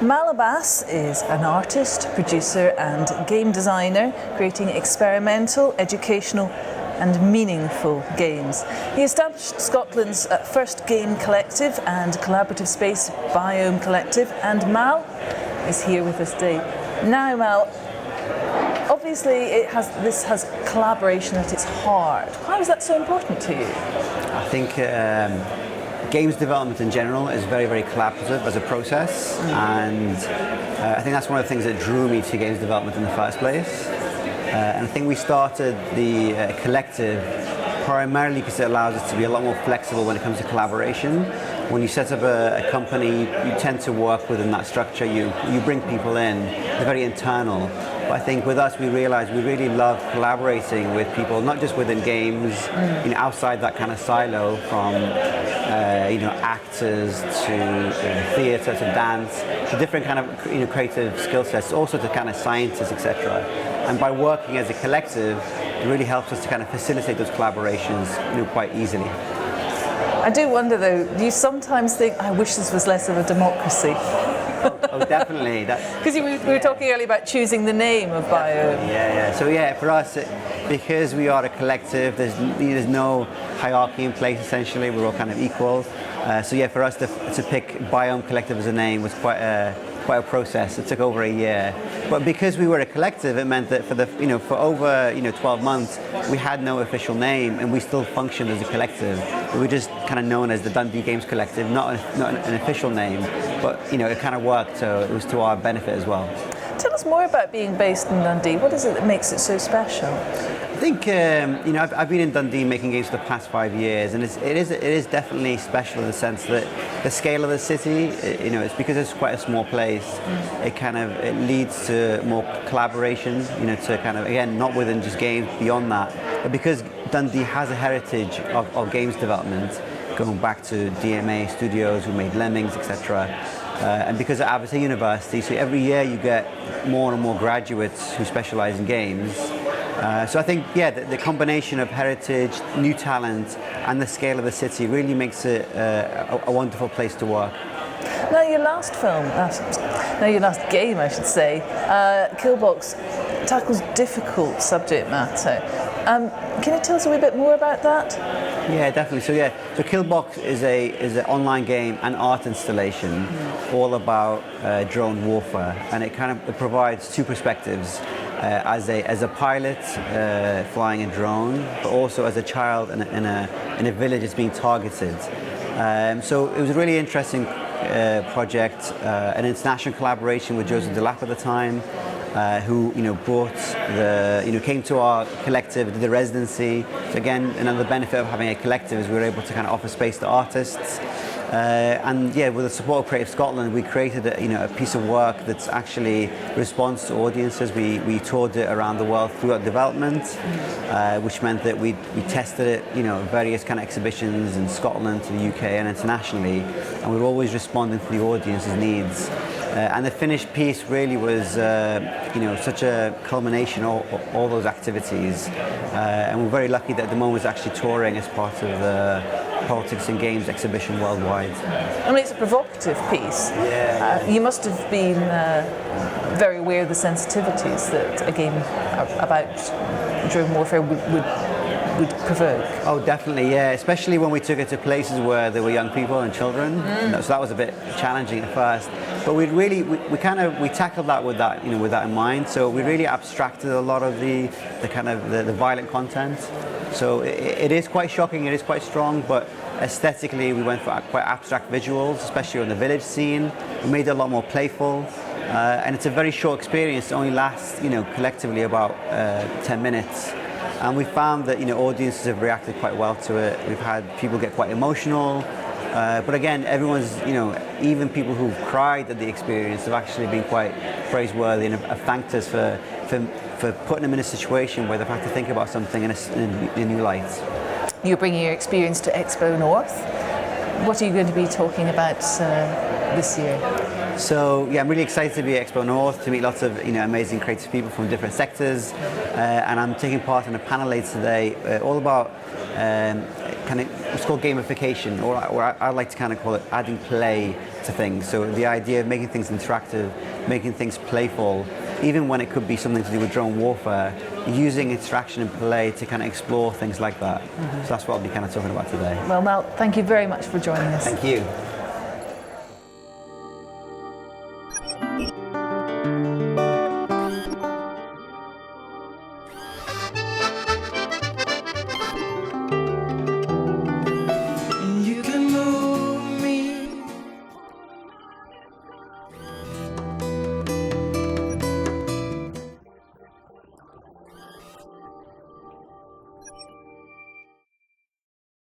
Abbas is an artist, producer and game designer creating experimental, educational and meaningful games. He established Scotland's first game collective and collaborative space, Biome Collective, and Mal is here with us today. Now Mal, obviously this has collaboration at its heart. Why was that so important to you? I think games development in general is very, very collaborative as a process, and I think that's one of the things that drew me to games development in the first place. And I think we started the collective primarily because it allows us to be a lot more flexible when it comes to collaboration. When you set up a company, you tend to work within that structure. You bring people in. They're very internal. But I think with us, we realized we really love collaborating with people, not just within games, outside that kind of silo, from actors to theatre to dance, to different kind of creative skill sets, also to kind of scientists, etc. And by working as a collective, it really helps us to kind of facilitate those collaborations quite easily. I do wonder though, do you sometimes think, I wish this was less of a democracy? Oh, definitely. Because we were talking earlier about choosing the name of Biome. Yeah. So for us, because we are a collective, there's no hierarchy in place. Essentially, we're all kind of equal. For us to pick Biome Collective as a name was quite a process. It took over a year. But because we were a collective, it meant that for over 12 months, we had no official name, and we still functioned as a collective. We were just kind of known as the Dundee Games Collective, not an official name, but it kind of worked, so it was to our benefit as well. Tell us more about being based in Dundee. What is it that makes it so special? I think I've been in Dundee making games for the past 5 years, and it is definitely special in the sense that the scale of the city, it's because it's quite a small place. It leads to more collaboration, to kind of, again, not within just games, beyond that, but because Dundee has a heritage of games development going back to DMA Studios, who made Lemmings, etc. And because of Abbas University, so every year you get more and more graduates who specialize in games. So I think, the combination of heritage, new talent, and the scale of the city really makes it a wonderful place to work. Now your last game, I should say, Killbox, tackles difficult subject matter. Can you tell us a wee bit more about that? Yeah, definitely. So Killbox is an online game and art installation, all about drone warfare, and it provides two perspectives. As a pilot flying a drone, but also as a child in a village that's being targeted. So it was a really interesting project, an international collaboration with Joseph Delap at the time, who came to our collective, did the residency. So again, another benefit of having a collective is we were able to kind of offer space to artists. With the support of Creative Scotland, we created a piece of work that's actually responds to audiences. We toured it around the world throughout development, which meant that we tested it, various kind of exhibitions in Scotland, to the UK, and internationally, and we were always responding to the audience's needs. And the finished piece really was, such a culmination of all those activities. And we're very lucky that the moment is actually touring as part of the Politics and Games exhibition worldwide. I mean, it's a provocative piece. You must have been very aware of the sensitivities that a game about drone warfare would provoke. Oh, definitely, yeah. Especially when we took it to places where there were young people and children. So that was a bit challenging at first. But we tackled that with that in mind. So we really abstracted a lot of the violent content. So it is quite shocking, it is quite strong, but aesthetically we went for quite abstract visuals, especially on the village scene. We made it a lot more playful, and it's a very short experience. It only lasts, collectively about 10 minutes. And we found that audiences have reacted quite well to it. We've had people get quite emotional, but again, everyone's, even people who've cried at the experience have actually been quite praiseworthy and have thanked us for putting them in a situation where they've had to think about something in a new light. You're bringing your experience to XpoNorth. What are you going to be talking about this year? So I'm really excited to be at XpoNorth, to meet lots of amazing creative people from different sectors, and I'm taking part in a panel later today all about kind of, it's called gamification, or I like to kind of call it adding play to things. So the idea of making things interactive, making things playful, even when it could be something to do with drone warfare, using interaction and play to kind of explore things like that. So that's what I'll be kind of talking about today. Well, Mal, thank you very much for joining us. Thank you.